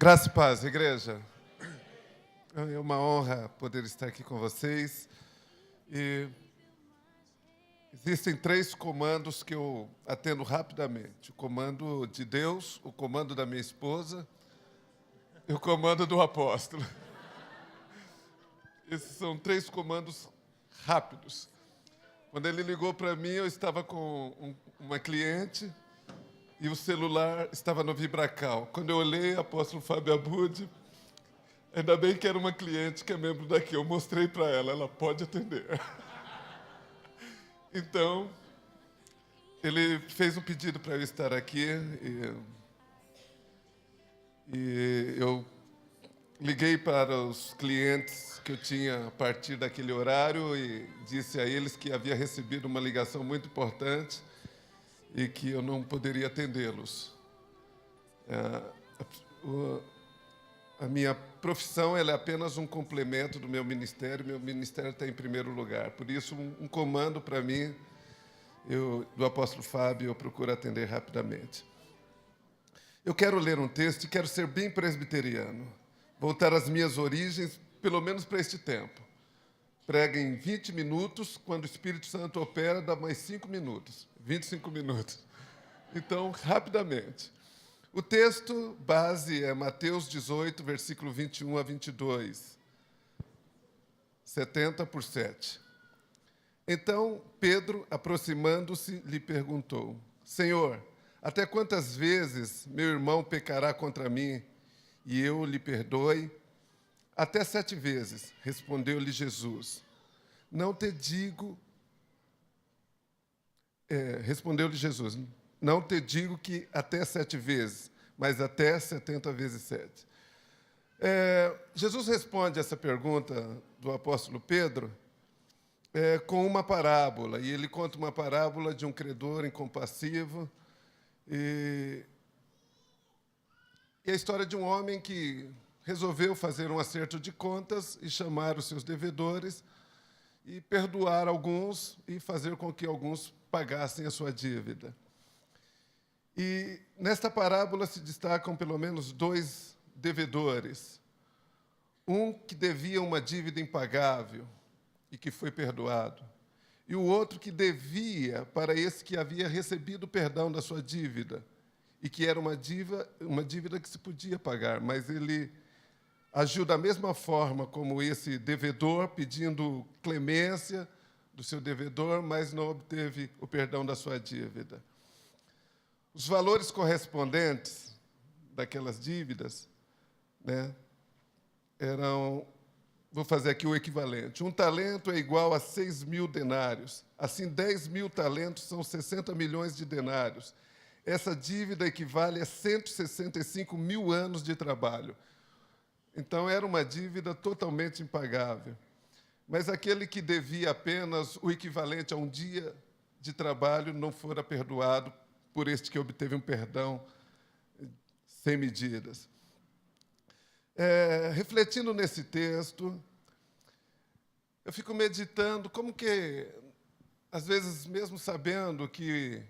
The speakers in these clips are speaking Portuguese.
Graça e paz, igreja. É uma honra poder estar aqui com vocês. E existem 3 comandos que eu atendo rapidamente. O comando de Deus, o comando da minha esposa e o comando do apóstolo. Esses são 3 comandos rápidos. Quando ele ligou para mim, eu estava com uma cliente e o celular estava no Vibracal. Quando eu olhei, apóstolo Fábio Abud, ainda bem que era uma cliente que é membro daqui. Eu mostrei para ela, ela pode atender. Então, ele fez um pedido para eu estar aqui e eu liguei para os clientes que eu tinha a partir daquele horário e disse a eles que havia recebido uma ligação muito importante e que eu não poderia atendê-los. A minha profissão ela é apenas um complemento do meu ministério está em primeiro lugar. Por isso, um comando para mim, do apóstolo Fábio, eu procuro atender rapidamente. Eu quero ler um texto e quero ser bem presbiteriano, voltar às minhas origens, pelo menos para este tempo. Prega em 20 minutos, quando o Espírito Santo opera, dá mais 5 minutos, 25 minutos. Então, rapidamente. O texto base é Mateus 18, versículo 21 a 22. 70 por 7. Então, Pedro, aproximando-se, lhe perguntou: Senhor, até quantas vezes meu irmão pecará contra mim e eu lhe perdoe? Até 7 vezes, respondeu-lhe Jesus. Respondeu-lhe Jesus, não te digo que até 7 vezes, mas até 70 vezes 7. Jesus responde essa pergunta do apóstolo Pedro com uma parábola. E ele conta uma parábola de um credor incompassivo. E a história de um homem que resolveu fazer um acerto de contas e chamar os seus devedores e perdoar alguns e fazer com que alguns pagassem a sua dívida. E nesta parábola se destacam pelo menos 2 devedores. Um que devia uma dívida impagável e que foi perdoado. E o outro que devia para esse que havia recebido o perdão da sua dívida. E que era uma dívida que se podia pagar, mas ele agiu da mesma forma como esse devedor, pedindo clemência do seu devedor, mas não obteve o perdão da sua dívida. Os valores correspondentes daquelas dívidas, eram, vou fazer aqui o equivalente, 1 talento é igual a 6.000 denários, assim 10.000 talentos são 60 milhões de denários. Essa dívida equivale a 165.000 anos de trabalho. Então, era uma dívida totalmente impagável. Mas aquele que devia apenas o equivalente a um dia de trabalho não fora perdoado por este que obteve um perdão sem medidas. Refletindo nesse texto, eu fico meditando como que, às vezes, mesmo sabendo que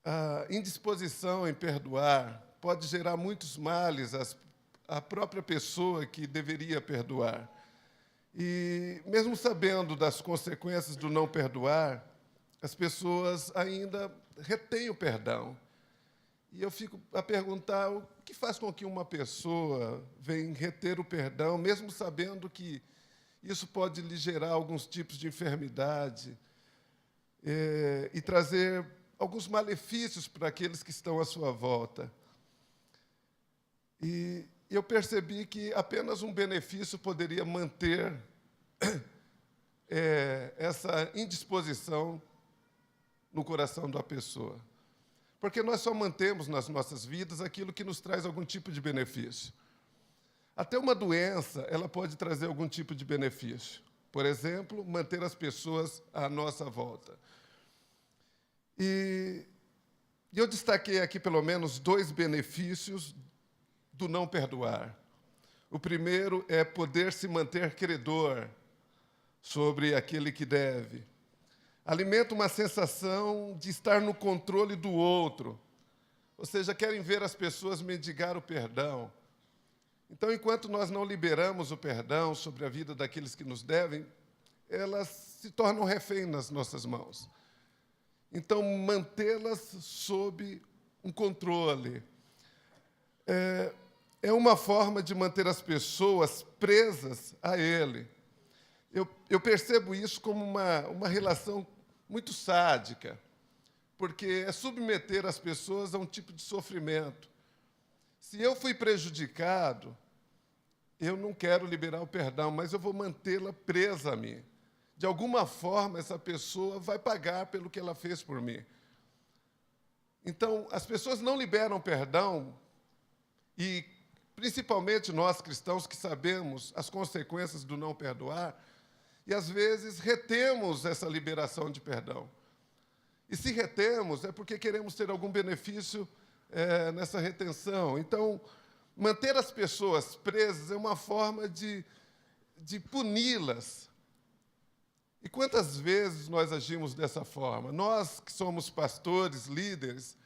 a indisposição em perdoar pode gerar muitos males à própria pessoa que deveria perdoar. E, mesmo sabendo das consequências do não perdoar, as pessoas ainda retêm o perdão. E eu fico a perguntar o que faz com que uma pessoa venha reter o perdão, mesmo sabendo que isso pode lhe gerar alguns tipos de enfermidade e trazer alguns malefícios para aqueles que estão à sua volta. E eu percebi que apenas um benefício poderia manter essa indisposição no coração da pessoa. Porque nós só mantemos nas nossas vidas aquilo que nos traz algum tipo de benefício. Até uma doença, ela pode trazer algum tipo de benefício. Por exemplo, manter as pessoas à nossa volta. E eu destaquei aqui pelo menos 2 benefícios do não perdoar. O primeiro é poder se manter credor sobre aquele que deve. Alimenta uma sensação de estar no controle do outro, ou seja, querem ver as pessoas mendigar o perdão. Então, enquanto nós não liberamos o perdão sobre a vida daqueles que nos devem, elas se tornam refém nas nossas mãos. Então, mantê-las sob um controle é uma forma de manter as pessoas presas a ele. Eu percebo isso como uma relação muito sádica, porque é submeter as pessoas a um tipo de sofrimento. Se eu fui prejudicado, eu não quero liberar o perdão, mas eu vou mantê-la presa a mim. De alguma forma, essa pessoa vai pagar pelo que ela fez por mim. Então, as pessoas não liberam perdão, e principalmente nós cristãos que sabemos as consequências do não perdoar, e às vezes retemos essa liberação de perdão. E se retemos, é porque queremos ter algum benefício nessa retenção. Então, manter as pessoas presas é uma forma de puni-las. E quantas vezes nós agimos dessa forma? Nós que somos pastores, líderes,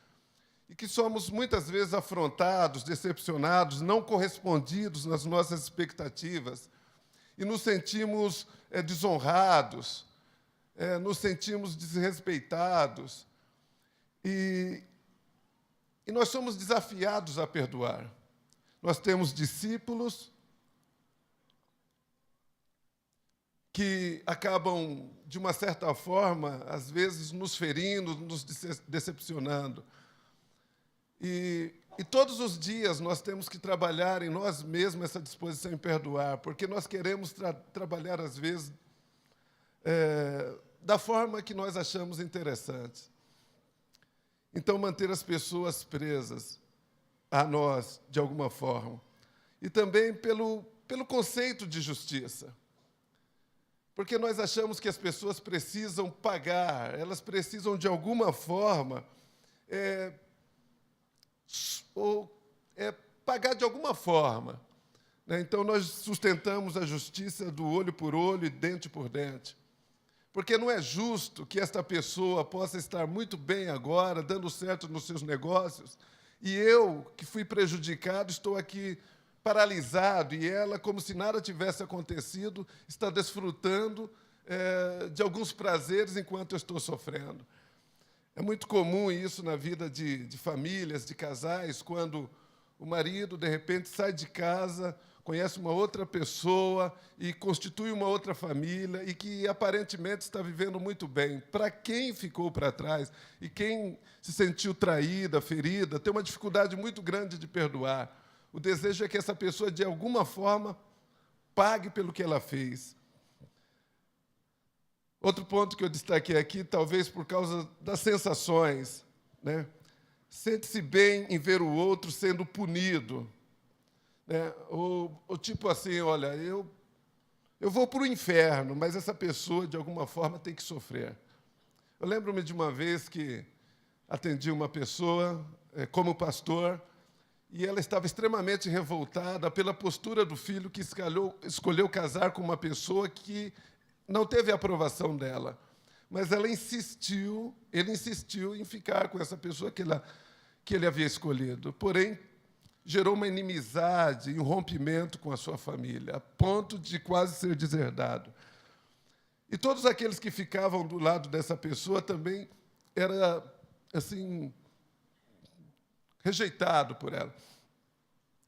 e que somos muitas vezes afrontados, decepcionados, não correspondidos nas nossas expectativas, e nos sentimos desonrados, nos sentimos desrespeitados, e nós somos desafiados a perdoar. Nós temos discípulos que acabam, de uma certa forma, às vezes nos ferindo, nos decepcionando. E todos os dias nós temos que trabalhar em nós mesmos essa disposição em perdoar, porque nós queremos trabalhar, às vezes, da forma que nós achamos interessante. Então, manter as pessoas presas a nós, de alguma forma. E também pelo conceito de justiça. Porque nós achamos que as pessoas precisam pagar, elas precisam, de alguma forma, pagar de alguma forma. Né? Então, nós sustentamos a justiça do olho por olho e dente por dente. Porque não é justo que esta pessoa possa estar muito bem agora, dando certo nos seus negócios, e eu, que fui prejudicado, estou aqui paralisado, e ela, como se nada tivesse acontecido, está desfrutando de alguns prazeres enquanto eu estou sofrendo. É muito comum isso na vida de famílias, de casais, quando o marido, de repente, sai de casa, conhece uma outra pessoa e constitui uma outra família e que, aparentemente, está vivendo muito bem. Para quem ficou para trás e quem se sentiu traída, ferida, tem uma dificuldade muito grande de perdoar. O desejo é que essa pessoa, de alguma forma, pague pelo que ela fez. Outro ponto que eu destaquei aqui, talvez por causa das sensações, né? Sente-se bem em ver o outro sendo punido. Né? Ou tipo assim, olha, eu vou para o inferno, mas essa pessoa, de alguma forma, tem que sofrer. Eu lembro-me de uma vez que atendi uma pessoa como pastor, e ela estava extremamente revoltada pela postura do filho que escolheu casar com uma pessoa que não teve a aprovação dela. Mas ele insistiu em ficar com essa pessoa que ele havia escolhido. Porém, gerou uma inimizade e um rompimento com a sua família, a ponto de quase ser deserdado. E todos aqueles que ficavam do lado dessa pessoa também era assim, rejeitado por ela.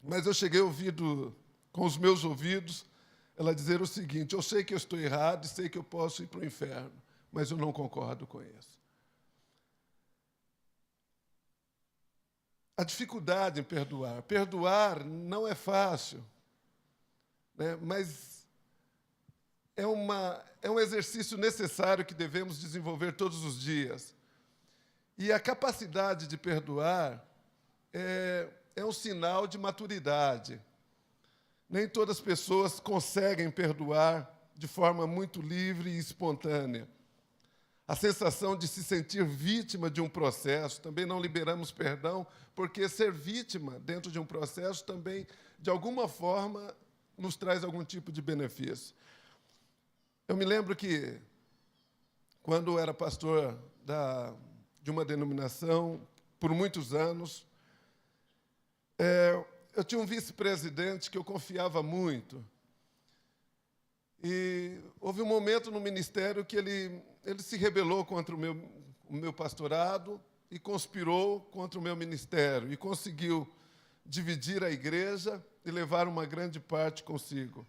Mas eu cheguei a ouvir com os meus ouvidos ela dizer o seguinte: eu sei que eu estou errado e sei que eu posso ir para o inferno, mas eu não concordo com isso. A dificuldade em perdoar. Perdoar não é fácil, né? Mas é um exercício necessário que devemos desenvolver todos os dias. E a capacidade de perdoar é um sinal de maturidade. Nem todas as pessoas conseguem perdoar de forma muito livre e espontânea. A sensação de se sentir vítima de um processo, também não liberamos perdão, porque ser vítima dentro de um processo também, de alguma forma, nos traz algum tipo de benefício. Eu me lembro que, quando eu era pastor de uma denominação, por muitos anos, Eu tinha um vice-presidente que eu confiava muito. E houve um momento no ministério que ele se rebelou contra o meu pastorado e conspirou contra o meu ministério e conseguiu dividir a igreja e levar uma grande parte consigo.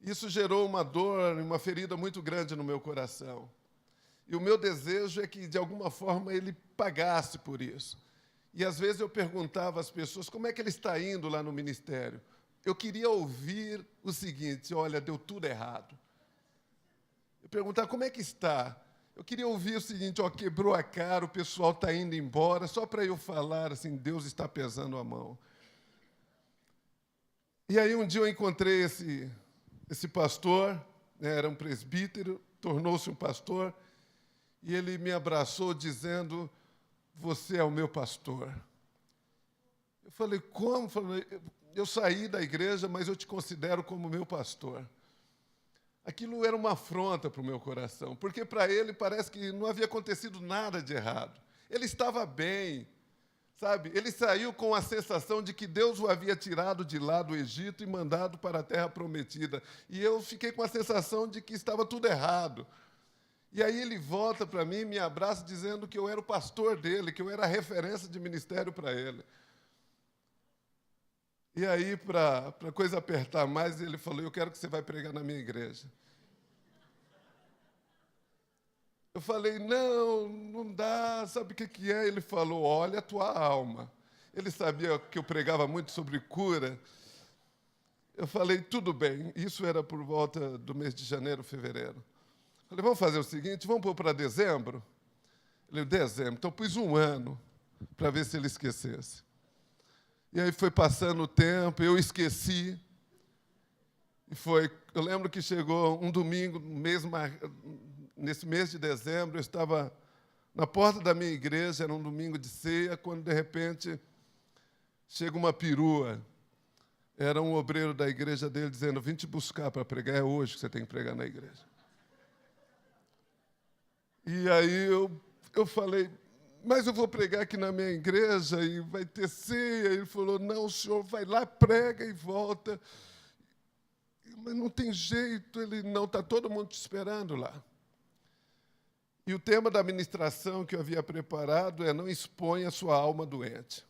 Isso gerou uma dor, uma ferida muito grande no meu coração. E o meu desejo é que, de alguma forma, ele pagasse por isso. E, às vezes, eu perguntava às pessoas como é que ele está indo lá no ministério. Eu queria ouvir o seguinte: olha, deu tudo errado. Eu perguntava como é que está. Eu queria ouvir o seguinte: ó, quebrou a cara, o pessoal está indo embora, só para eu falar assim, Deus está pesando a mão. E aí um dia eu encontrei esse pastor, né, era um presbítero, tornou-se um pastor, e ele me abraçou dizendo: você é o meu pastor. Eu falei: como? Eu saí da igreja, mas eu te considero como meu pastor. Aquilo era uma afronta para o meu coração, porque para ele parece que não havia acontecido nada de errado. Ele estava bem, sabe? Ele saiu com a sensação de que Deus o havia tirado de lá do Egito e mandado para a terra prometida. E eu fiquei com a sensação de que estava tudo errado. E aí ele volta para mim, me abraça, dizendo que eu era o pastor dele, que eu era a referência de ministério para ele. E aí, para a coisa apertar mais, ele falou: eu quero que você vai pregar na minha igreja. Eu falei: não dá, sabe o que é? Ele falou: olha a tua alma. Ele sabia que eu pregava muito sobre cura. Eu falei: tudo bem. Isso era por volta do mês de janeiro, fevereiro. Falei: vamos fazer o seguinte, vamos pôr para dezembro? Ele: dezembro. Então, pus um ano para ver se ele esquecesse. E aí foi passando o tempo, eu esqueci. E eu lembro que chegou um domingo, nesse mês de dezembro, eu estava na porta da minha igreja, era um domingo de ceia, quando, de repente, chega uma perua. Era um obreiro da igreja dele dizendo: vim te buscar para pregar, é hoje que você tem que pregar na igreja. E aí eu falei: mas eu vou pregar aqui na minha igreja e vai ter ceia. Ele falou: não, o senhor vai lá, prega e volta. Mas não tem jeito. Ele: não, está todo mundo te esperando lá. E o tema da ministração que eu havia preparado é: não exponha a sua alma doente.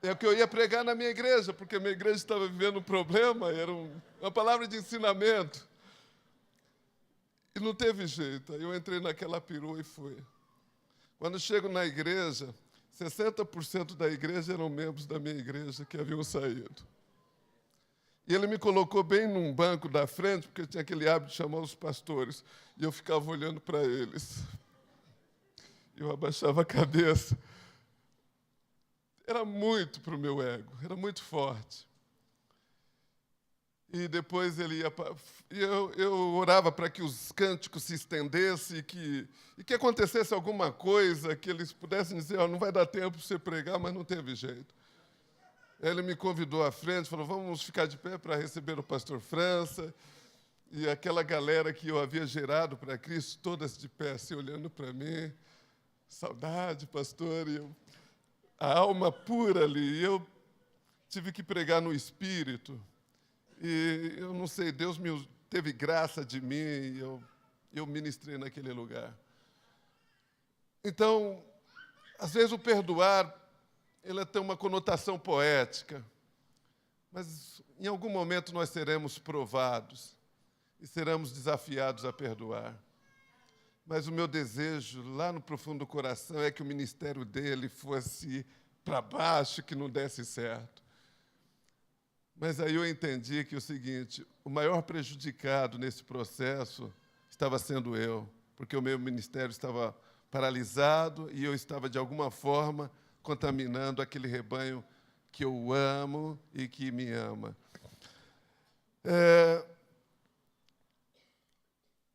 É o que eu ia pregar na minha igreja, porque a minha igreja estava vivendo um problema, era uma palavra de ensinamento. E não teve jeito. Aí eu entrei naquela perua e fui. Quando chego na igreja, 60% da igreja eram membros da minha igreja que haviam saído. E ele me colocou bem num banco da frente, porque eu tinha aquele hábito de chamar os pastores. E eu ficava olhando para eles. Eu abaixava a cabeça. Era muito para o meu ego, era muito forte. E depois ele ia. Eu orava para que os cânticos se estendessem e que acontecesse alguma coisa, que eles pudessem dizer: oh, não vai dar tempo para você pregar, mas não teve jeito. Ele me convidou à frente, falou: vamos ficar de pé para receber o pastor França. E aquela galera que eu havia gerado para Cristo, todas de pé, assim, olhando para mim. Saudade, pastor. E a alma pura ali. E eu tive que pregar no Espírito. E eu não sei, Deus teve graça de mim e eu ministrei naquele lugar. Então, às vezes o perdoar, ele tem uma conotação poética, mas em algum momento nós seremos provados e seremos desafiados a perdoar. Mas o meu desejo, lá no profundo do coração, é que o ministério dele fosse para baixo, que não desse certo. Mas aí eu entendi que o seguinte: o maior prejudicado nesse processo estava sendo eu, porque o meu ministério estava paralisado e eu estava, de alguma forma, contaminando aquele rebanho que eu amo e que me ama.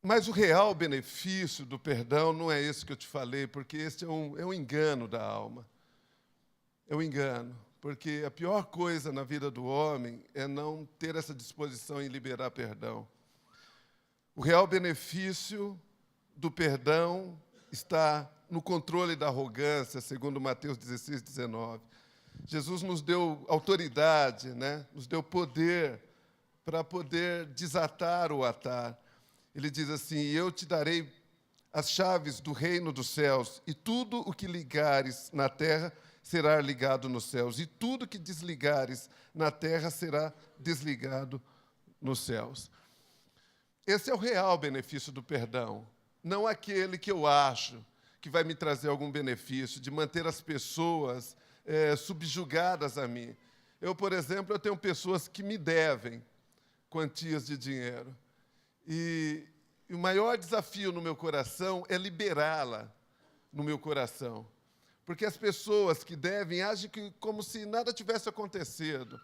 Mas o real benefício do perdão não é esse que eu te falei, porque esse é um engano da alma. É um engano. Porque a pior coisa na vida do homem é não ter essa disposição em liberar perdão. O real benefício do perdão está no controle da arrogância, segundo Mateus 16, 19. Jesus nos deu autoridade, né? Nos deu poder para poder desatar ou atar. Ele diz assim: eu te darei as chaves do reino dos céus, e tudo o que ligares na terra será ligado nos céus, e tudo que desligares na terra será desligado nos céus. Esse é o real benefício do perdão, não aquele que eu acho que vai me trazer algum benefício, de manter as pessoas subjugadas a mim. Eu, por exemplo, eu tenho pessoas que me devem quantias de dinheiro. E o maior desafio no meu coração é liberá-la no meu coração. Porque as pessoas que devem agem como se nada tivesse acontecido.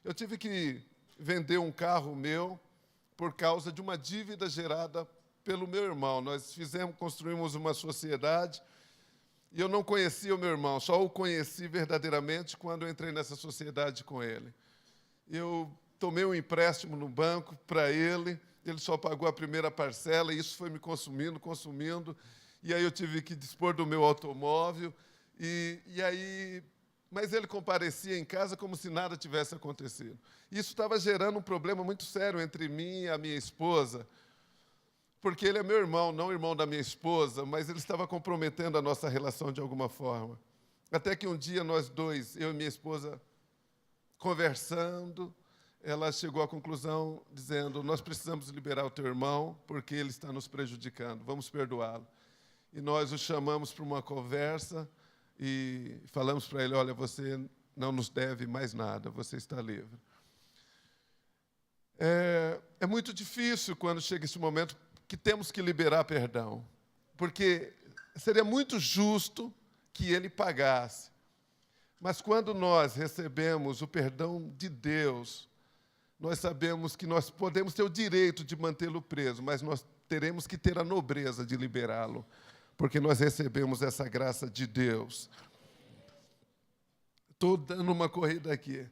Eu tive que vender um carro meu por causa de uma dívida gerada pelo meu irmão. Nós construímos uma sociedade e eu não conhecia o meu irmão, só o conheci verdadeiramente quando eu entrei nessa sociedade com ele. Eu tomei um empréstimo no banco para ele, ele só pagou a primeira parcela e isso foi me consumindo. E aí eu tive que dispor do meu automóvel. Mas ele comparecia em casa como se nada tivesse acontecido. Isso estava gerando um problema muito sério entre mim e a minha esposa, porque ele é meu irmão, não irmão da minha esposa, mas ele estava comprometendo a nossa relação de alguma forma. Até que um dia nós dois, eu e minha esposa, conversando, ela chegou à conclusão dizendo: nós precisamos liberar o teu irmão porque ele está nos prejudicando, vamos perdoá-lo. E nós o chamamos para uma conversa e falamos para ele: olha, você não nos deve mais nada, você está livre. É muito difícil quando chega esse momento que temos que liberar perdão, porque seria muito justo que ele pagasse. Mas quando nós recebemos o perdão de Deus, nós sabemos que nós podemos ter o direito de mantê-lo preso, mas nós teremos que ter a nobreza de liberá-lo, porque nós recebemos essa graça de Deus. Estou dando uma corrida aqui.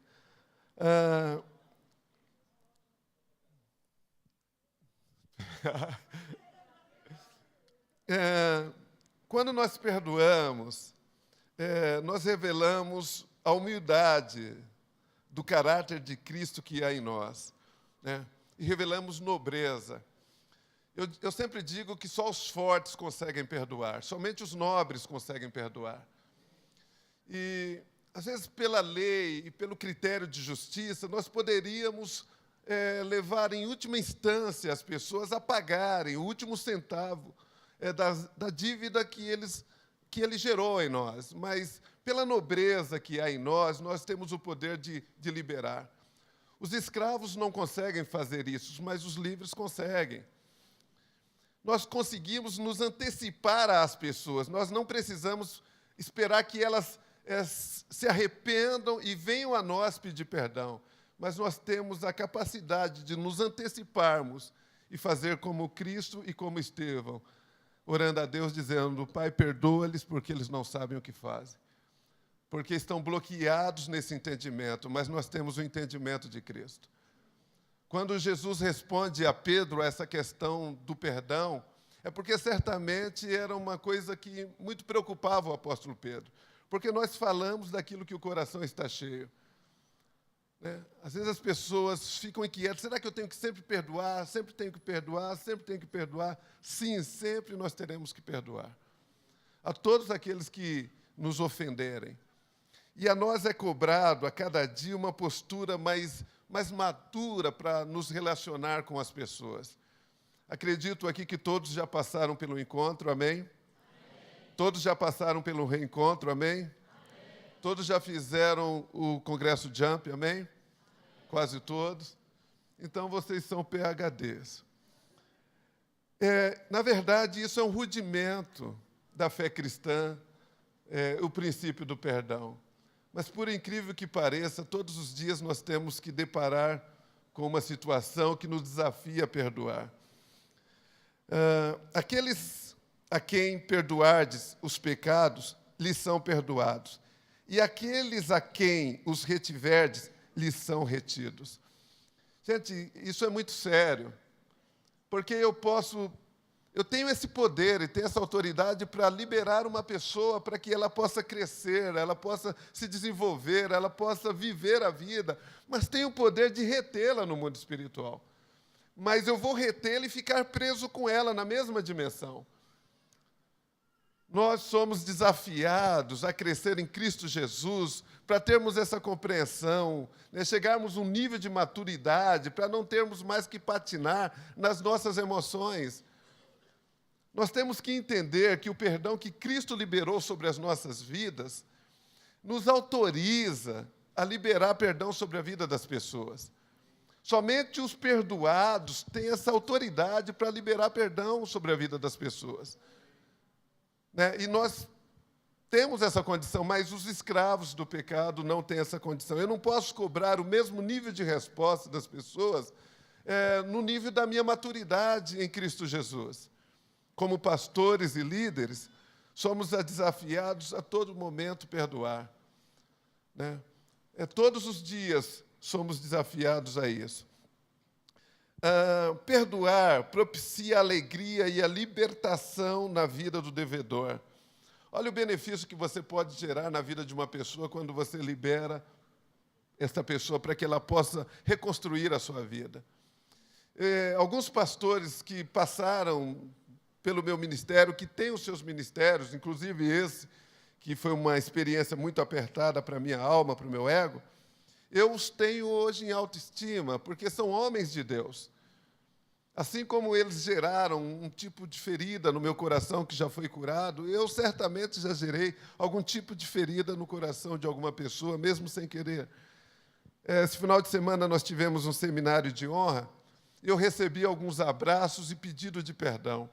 Quando nós perdoamos, nós revelamos a humildade do caráter de Cristo que há em nós, né? E revelamos nobreza. Eu sempre digo que só os fortes conseguem perdoar, somente os nobres conseguem perdoar. E, às vezes, pela lei e pelo critério de justiça, nós poderíamos levar, em última instância, as pessoas a pagarem o último centavo da dívida que ele gerou em nós. Mas, pela nobreza que há em nós, nós temos o poder de liberar. Os escravos não conseguem fazer isso, mas os livres conseguem. Nós conseguimos nos antecipar às pessoas, nós não precisamos esperar que elas se arrependam e venham a nós pedir perdão, mas nós temos a capacidade de nos anteciparmos e fazer como Cristo e como Estevão, orando a Deus, dizendo: Pai, perdoa-lhes porque eles não sabem o que fazem. Porque estão bloqueados nesse entendimento, mas nós temos o entendimento de Cristo. Quando Jesus responde a Pedro essa questão do perdão, é porque certamente era uma coisa que muito preocupava o apóstolo Pedro, porque nós falamos daquilo que o coração está cheio. Às vezes as pessoas ficam inquietas: será que eu tenho que sempre perdoar? Sempre tenho que perdoar? Sempre tenho que perdoar? Sim, sempre nós teremos que perdoar. A todos aqueles que nos ofenderem. E a nós é cobrado a cada dia uma postura mais madura para nos relacionar com as pessoas. Acredito aqui que todos já passaram pelo encontro, amém? Amém. Todos já passaram pelo reencontro, amém? Amém. Todos já fizeram o Congresso Jump, amém? Quase todos. Então, vocês são PhDs. Na verdade, isso é um rudimento da fé cristã, o princípio do perdão. Mas, por incrível que pareça, todos os dias nós temos que deparar com uma situação que nos desafia a perdoar. Aqueles a quem perdoardes os pecados, lhes são perdoados. E aqueles a quem os retiverdes, lhes são retidos. Gente, isso é muito sério, porque eu posso Eu tenho esse poder e tenho essa autoridade para liberar uma pessoa para que ela possa crescer, ela possa se desenvolver, ela possa viver a vida, mas tenho o poder de retê-la no mundo espiritual. Mas eu vou retê-la e ficar preso com ela na mesma dimensão. Nós somos desafiados a crescer em Cristo Jesus para termos essa compreensão, né, chegarmos a um nível de maturidade, para não termos mais que patinar nas nossas emoções. Nós temos que entender que o perdão que Cristo liberou sobre as nossas vidas nos autoriza a liberar perdão sobre a vida das pessoas. Somente os perdoados têm essa autoridade para liberar perdão sobre a vida das pessoas. Né? E nós temos essa condição, mas os escravos do pecado não têm essa condição. Eu não posso cobrar o mesmo nível de resposta das pessoas no nível da minha maturidade em Cristo Jesus. Como pastores e líderes, somos desafiados a todo momento perdoar. Né? Todos os dias somos desafiados a isso. Perdoar propicia a alegria e a libertação na vida do devedor. Olha o benefício que você pode gerar na vida de uma pessoa quando você libera essa pessoa para que ela possa reconstruir a sua vida. Alguns pastores que passaram pelo meu ministério, que têm os seus ministérios, inclusive esse, que foi uma experiência muito apertada para a minha alma, para o meu ego, eu os tenho hoje em autoestima, porque são homens de Deus. Assim como eles geraram um tipo de ferida no meu coração que já foi curado, eu certamente já gerei algum tipo de ferida no coração de alguma pessoa, mesmo sem querer. Esse final de semana nós tivemos um seminário de honra, e eu recebi alguns abraços e pedido de perdão.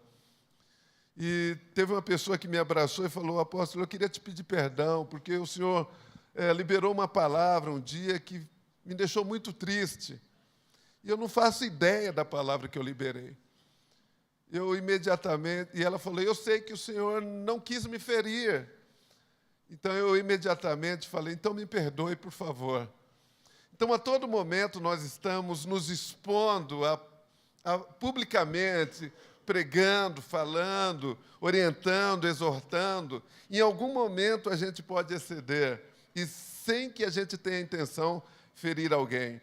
E teve uma pessoa que me abraçou e falou: apóstolo, eu queria te pedir perdão, porque o senhor liberou uma palavra um dia que me deixou muito triste. E eu não faço ideia da palavra que eu liberei. Eu imediatamente... E ela falou: eu sei que o senhor não quis me ferir. Então, eu imediatamente falei: então me perdoe, por favor. Então, a todo momento, nós estamos nos expondo publicamente, pregando, falando, orientando, exortando. Em algum momento a gente pode exceder, e sem que a gente tenha a intenção de ferir alguém.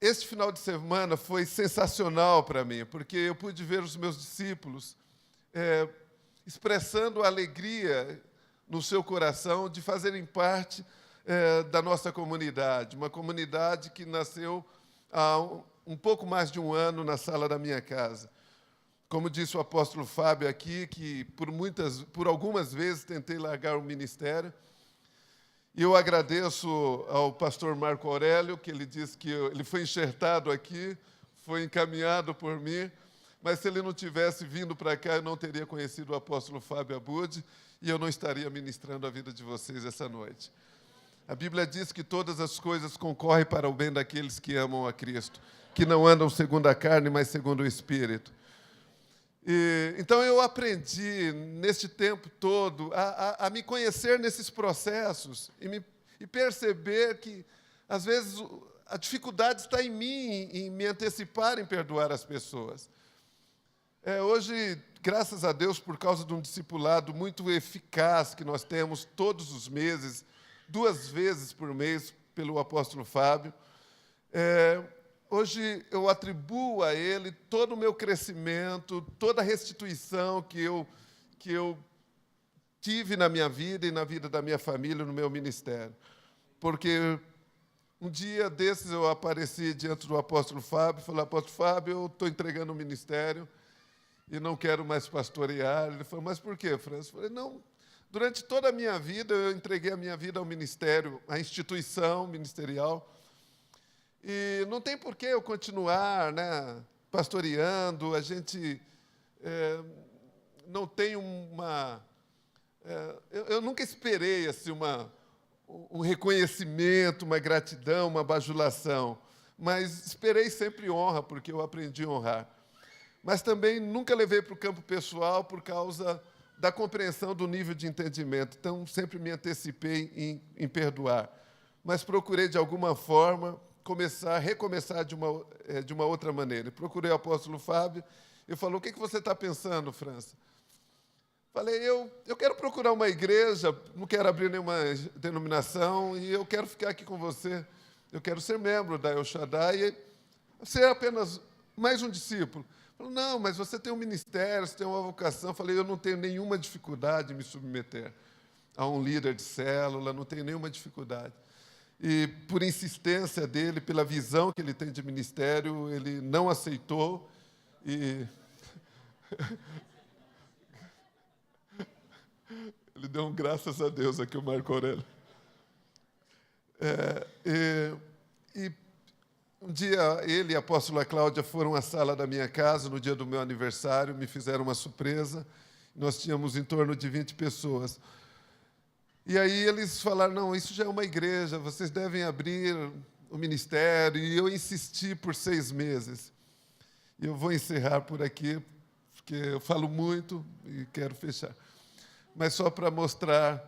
Esse final de semana foi sensacional para mim, porque eu pude ver os meus discípulos expressando a alegria no seu coração de fazerem parte da nossa comunidade, uma comunidade que nasceu há um pouco mais de um ano na sala da minha casa. Como disse o apóstolo Fábio aqui, que por algumas vezes tentei largar o ministério, e eu agradeço ao pastor Marco Aurélio, que ele disse que ele foi enxertado aqui, foi encaminhado por mim, mas se ele não tivesse vindo para cá, eu não teria conhecido o apóstolo Fábio Abud, e eu não estaria ministrando a vida de vocês essa noite. A Bíblia diz que todas as coisas concorrem para o bem daqueles que amam a Cristo, que não andam segundo a carne, mas segundo o Espírito. Então, eu aprendi, neste tempo todo, a me conhecer nesses processos e perceber que, às vezes, a dificuldade está em mim, em me antecipar em perdoar as pessoas. Hoje, graças a Deus, por causa de um discipulado muito eficaz que nós temos todos os meses, 2 vezes por mês, pelo apóstolo Fábio, hoje eu atribuo a ele todo o meu crescimento, toda a restituição que eu tive na minha vida e na vida da minha família, no meu ministério. Porque um dia desses eu apareci diante do apóstolo Fábio e falei: apóstolo Fábio, eu estou entregando o ministério e não quero mais pastorear. Ele falou: mas por quê, Francis? Eu falei: não, durante toda a minha vida eu entreguei a minha vida ao ministério, à instituição ministerial, e não tem por que eu continuar, né, pastoreando. A gente não tem uma... eu nunca esperei assim, um reconhecimento, uma gratidão, uma bajulação, mas esperei sempre honra, porque eu aprendi a honrar. Mas também nunca levei para o campo pessoal por causa da compreensão do nível de entendimento. Então, sempre me antecipei em perdoar. Mas procurei, de alguma forma, recomeçar de uma outra maneira. Procurei o apóstolo Fábio e falou: o que você está pensando, França? Falei: eu quero procurar uma igreja, não quero abrir nenhuma denominação e eu quero ficar aqui com você. Eu quero ser membro da El Shaddai e ser apenas mais um discípulo. Falei: não, mas você tem um ministério, você tem uma vocação. Falei: eu não tenho nenhuma dificuldade em me submeter a um líder de célula, não tenho nenhuma dificuldade. E, por insistência dele, pela visão que ele tem de ministério, ele não aceitou e ele deu um graças a Deus aqui, o Marco Aurélio. E um dia, ele e a apóstola Cláudia foram à sala da minha casa, no dia do meu aniversário, me fizeram uma surpresa. Nós tínhamos em torno de 20 pessoas. E aí eles falaram: não, isso já é uma igreja, vocês devem abrir o ministério. E eu insisti por 6 meses. E eu vou encerrar por aqui, porque eu falo muito e quero fechar. Mas só para mostrar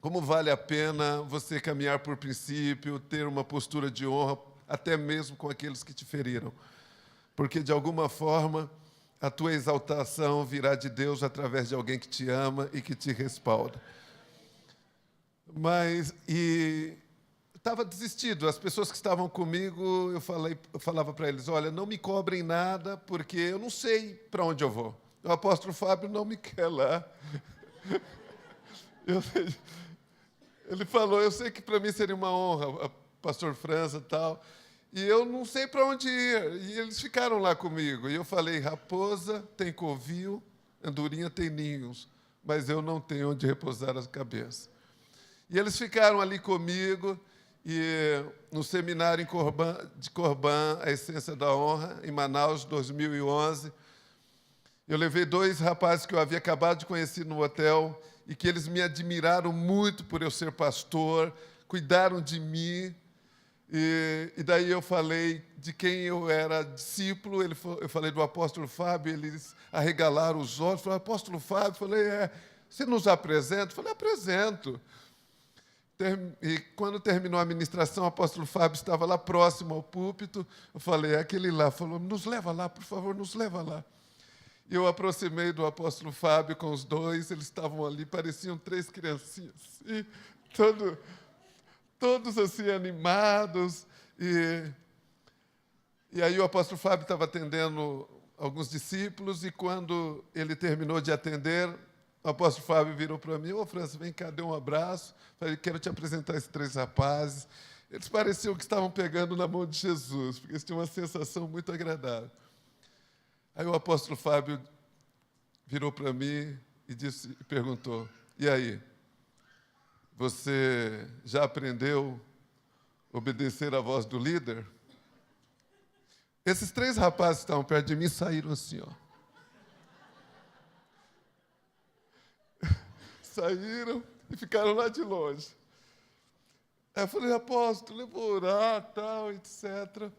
como vale a pena você caminhar por princípio, ter uma postura de honra, até mesmo com aqueles que te feriram. Porque, de alguma forma, a tua exaltação virá de Deus através de alguém que te ama e que te respalda. Mas, estava desistido. As pessoas que estavam comigo, eu falava para eles: olha, não me cobrem nada, porque eu não sei para onde eu vou. O apóstolo Fábio não me quer lá. Ele falou: eu sei que para mim seria uma honra, pastor França e tal, e eu não sei para onde ir. E eles ficaram lá comigo. E eu falei: raposa tem covil, andorinha tem ninhos, mas eu não tenho onde repousar a cabeça. E eles ficaram ali comigo, e no seminário de Corbã, a Essência da Honra, em Manaus, 2011, eu levei 2 rapazes que eu havia acabado de conhecer no hotel e que eles me admiraram muito por eu ser pastor, cuidaram de mim. E daí eu falei de quem eu era discípulo. Eu falei do apóstolo Fábio, eles arregalaram os olhos. Falaram: apóstolo Fábio? Eu falei: você nos apresenta? Eu falei: apresento. E quando terminou a ministração, o apóstolo Fábio estava lá próximo ao púlpito. Eu falei: aquele lá. Falou: nos leva lá, por favor, nos leva lá. E eu aproximei do apóstolo Fábio com os 2, eles estavam ali, pareciam 3 criancinhas, assim, todos assim animados. E aí o apóstolo Fábio estava atendendo alguns discípulos, e quando ele terminou de atender, o apóstolo Fábio virou para mim: ô, França, vem cá, deu um abraço. Falei: quero te apresentar esses 3 rapazes. Eles pareciam que estavam pegando na mão de Jesus, porque eles tinham uma sensação muito agradável. Aí o apóstolo Fábio virou para mim e perguntou: e aí, você já aprendeu a obedecer à voz do líder? Esses 3 rapazes que estavam perto de mim saíram assim, ó. Saíram e ficaram lá de longe. Aí eu falei: apóstolo, eu vou orar, tal, etc.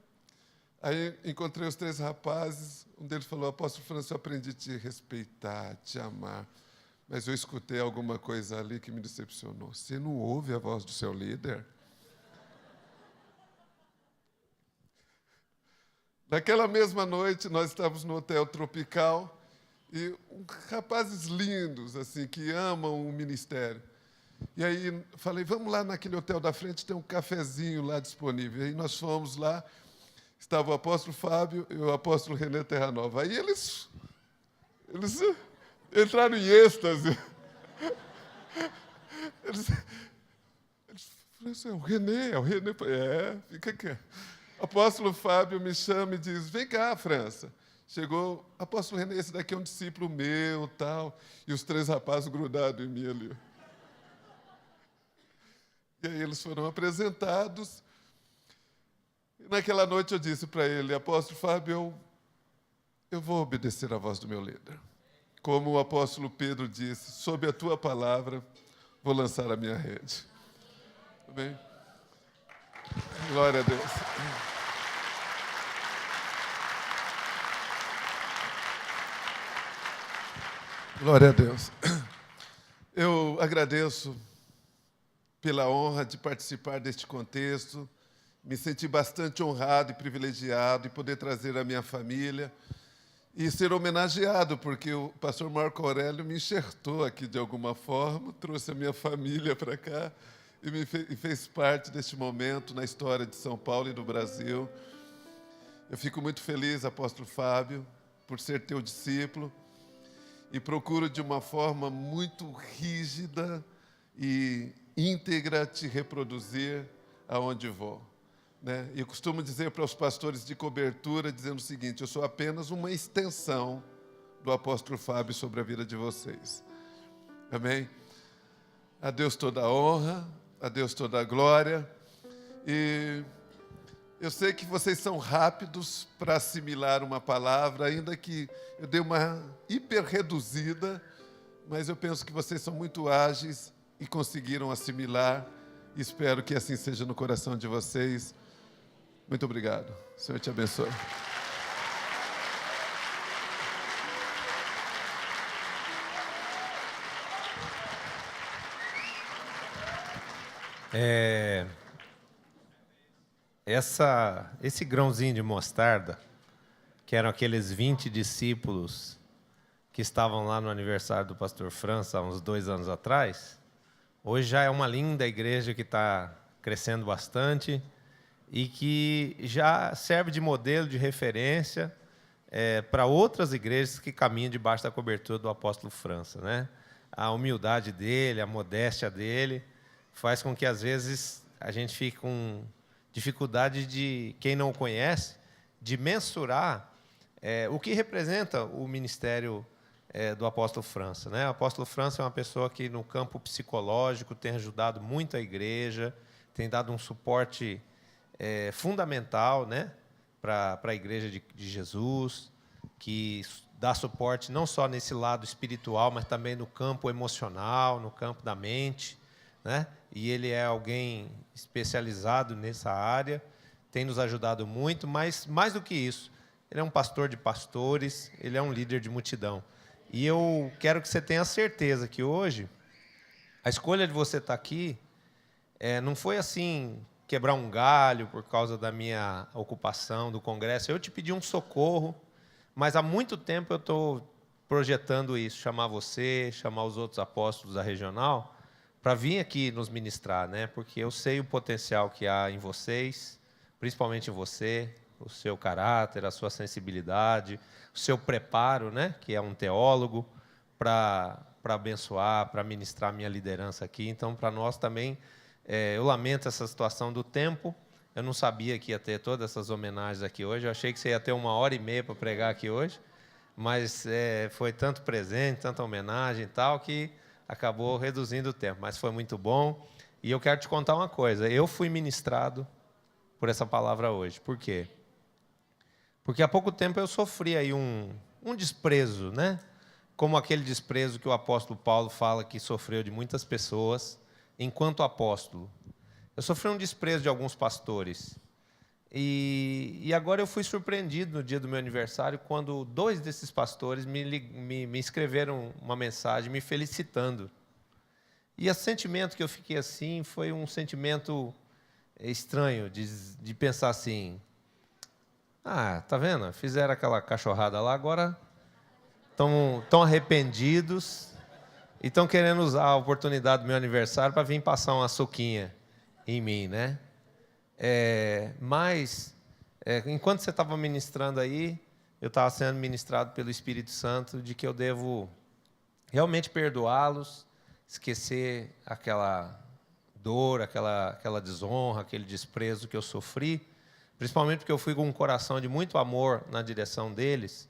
Aí encontrei os 3 rapazes, um deles falou: apóstolo França, eu aprendi a te respeitar, te amar, mas eu escutei alguma coisa ali que me decepcionou. Você não ouve a voz do seu líder? Naquela mesma noite, nós estávamos no Hotel Tropical, e rapazes lindos, assim, que amam o ministério. E aí falei: vamos lá naquele hotel da frente, tem um cafezinho lá disponível. E aí nós fomos lá. Estava o apóstolo Fábio e o apóstolo René Terranova. Aí eles entraram em êxtase. Eles falaram assim: é o René. Fica aqui. O apóstolo Fábio me chama e diz: vem cá, França. Chegou: apóstolo René, esse daqui é um discípulo meu, tal. E os 3 rapazes grudados em mim ali. E aí eles foram apresentados. Naquela noite eu disse para ele: apóstolo Fábio, eu vou obedecer à voz do meu líder. Como o apóstolo Pedro disse: sob a tua palavra, vou lançar a minha rede. Tudo bem? Glória a Deus. Glória a Deus. Eu agradeço pela honra de participar deste contexto Me senti bastante honrado e privilegiado em poder trazer a minha família e ser homenageado, porque o pastor Marco Aurélio me enxertou aqui de alguma forma, trouxe a minha família para cá e fez parte deste momento na história de São Paulo e do Brasil. Eu fico muito feliz, apóstolo Fábio, por ser teu discípulo e procuro de uma forma muito rígida e íntegra te reproduzir aonde vou. Né? Eu costumo dizer para os pastores de cobertura, dizendo o seguinte: eu sou apenas uma extensão do apóstolo Fábio sobre a vida de vocês. Amém? A Deus toda a honra, a Deus toda a glória. E eu sei que vocês são rápidos para assimilar uma palavra, ainda que eu dei uma hiper reduzida, mas eu penso que vocês são muito ágeis e conseguiram assimilar. Espero que assim seja no coração de vocês. Muito obrigado. O Senhor te abençoe. Esse grãozinho de mostarda, que eram aqueles 20 discípulos que estavam lá no aniversário do pastor França, há uns 2 anos atrás, hoje já é uma linda igreja que está crescendo bastante e que já serve de modelo, de referência para outras igrejas que caminham debaixo da cobertura do apóstolo França, né? A humildade dele, a modéstia dele, faz com que, às vezes, a gente fique com dificuldade de, quem não o conhece, de mensurar o que representa o ministério do apóstolo França, né? O apóstolo França é uma pessoa que, no campo psicológico, tem ajudado muito a igreja, tem dado um suporte fundamental, né, para a igreja de Jesus, que dá suporte não só nesse lado espiritual, mas também no campo emocional, no campo da mente, né? E ele é alguém especializado nessa área, tem nos ajudado muito, mas, mais do que isso, ele é um pastor de pastores, ele é um líder de multidão. E eu quero que você tenha certeza que hoje, a escolha de você estar aqui não foi assim, quebrar um galho por causa da minha ocupação do congresso. Eu te pedi um socorro, mas há muito tempo eu estou projetando isso, chamar você, chamar os outros apóstolos da regional, para vir aqui nos ministrar, né? Porque eu sei o potencial que há em vocês, principalmente em você, o seu caráter, a sua sensibilidade, o seu preparo, né? Que é um teólogo, para abençoar, para ministrar a minha liderança aqui. Então, para nós também, eu lamento essa situação do tempo. Eu não sabia que ia ter todas essas homenagens aqui hoje. Eu achei que você ia ter 1h30 para pregar aqui hoje, mas foi tanto presente, tanta homenagem e tal, que acabou reduzindo o tempo. Mas foi muito bom. E eu quero te contar uma coisa. Eu fui ministrado por essa palavra hoje. Por quê? Porque há pouco tempo eu sofri aí um desprezo, né? Como aquele desprezo que o apóstolo Paulo fala que sofreu de muitas pessoas enquanto apóstolo. Eu sofri um desprezo de alguns pastores. E agora eu fui surpreendido no dia do meu aniversário, quando 2 desses pastores me escreveram uma mensagem me felicitando. E o sentimento que eu fiquei assim foi um sentimento estranho, de pensar assim: tá vendo? Fizeram aquela cachorrada lá, agora estão arrependidos e estão querendo usar a oportunidade do meu aniversário para vir passar uma suquinha em mim, né? Mas, enquanto você estava ministrando aí, eu estava sendo ministrado pelo Espírito Santo de que eu devo realmente perdoá-los, esquecer aquela dor, aquela desonra, aquele desprezo que eu sofri, principalmente porque eu fui com um coração de muito amor na direção deles.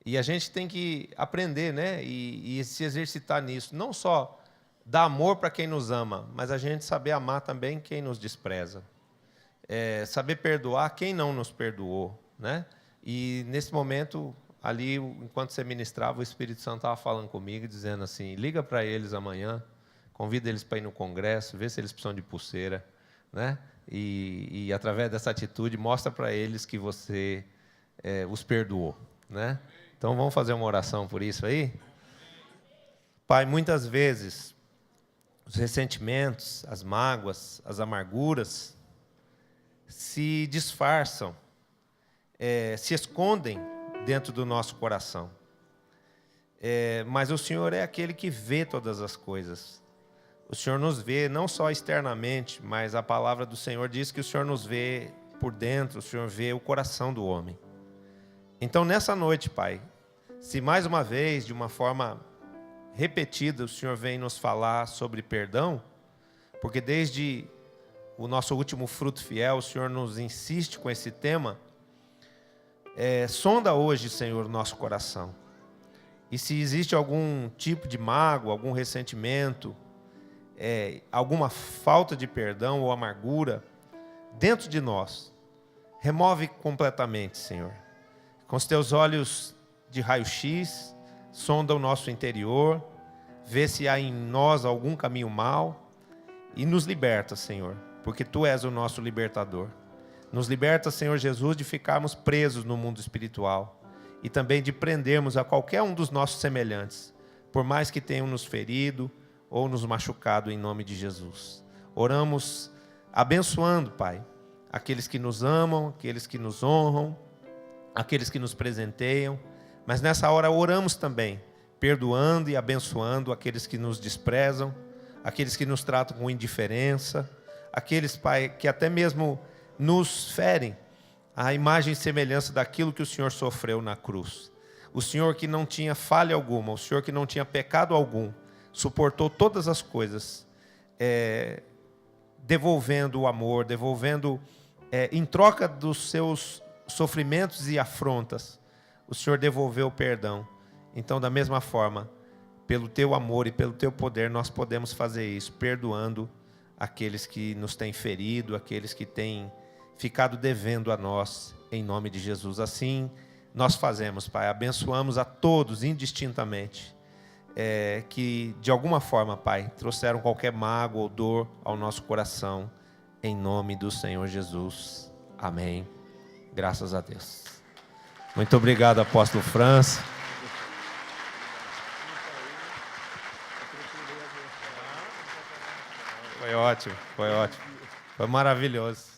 E a gente tem que aprender, né, e se exercitar nisso, não só dar amor para quem nos ama, mas a gente saber amar também quem nos despreza. Saber perdoar quem não nos perdoou, né? E, nesse momento, ali, enquanto você ministrava, o Espírito Santo estava falando comigo, dizendo assim: liga para eles amanhã, convida eles para ir no congresso, vê se eles precisam de pulseira, né? E através dessa atitude, mostra para eles que você os perdoou, né? Então, vamos fazer uma oração por isso aí? Pai, muitas vezes, os ressentimentos, as mágoas, as amarguras, se disfarçam, se escondem dentro do nosso coração. Mas o Senhor é aquele que vê todas as coisas. O Senhor nos vê não só externamente, mas a palavra do Senhor diz que o Senhor nos vê por dentro, o Senhor vê o coração do homem. Então, nessa noite, Pai, se mais uma vez, de uma forma repetida, o Senhor vem nos falar sobre perdão, porque desde o nosso último fruto fiel, o Senhor nos insiste com esse tema, sonda hoje, Senhor, o nosso coração. E se existe algum tipo de mágoa, algum ressentimento, alguma falta de perdão ou amargura dentro de nós, remove completamente, Senhor. Com os teus olhos de raio-x, sonda o nosso interior, vê se há em nós algum caminho mau e nos liberta, Senhor, porque Tu és o nosso libertador. Nos liberta, Senhor Jesus, de ficarmos presos no mundo espiritual e também de prendermos a qualquer um dos nossos semelhantes, por mais que tenham nos ferido ou nos machucado, em nome de Jesus. Oramos abençoando, Pai, aqueles que nos amam, aqueles que nos honram, aqueles que nos presenteiam, mas nessa hora oramos também, perdoando e abençoando aqueles que nos desprezam, aqueles que nos tratam com indiferença, aqueles, Pai, que até mesmo nos ferem a imagem e semelhança daquilo que o Senhor sofreu na cruz. O Senhor que não tinha falha alguma, o Senhor que não tinha pecado algum, suportou todas as coisas, devolvendo o amor, devolvendo, em troca dos seus sofrimentos e afrontas, o Senhor devolveu o perdão. Então, da mesma forma, pelo Teu amor e pelo Teu poder, nós podemos fazer isso, perdoando aqueles que nos têm ferido, aqueles que têm ficado devendo a nós, em nome de Jesus. Assim nós fazemos, Pai, abençoamos a todos indistintamente, que de alguma forma, Pai, trouxeram qualquer mágoa ou dor ao nosso coração, em nome do Senhor Jesus. Amém. Graças a Deus. Muito obrigado, apóstolo França. Foi ótimo, foi ótimo. Foi maravilhoso.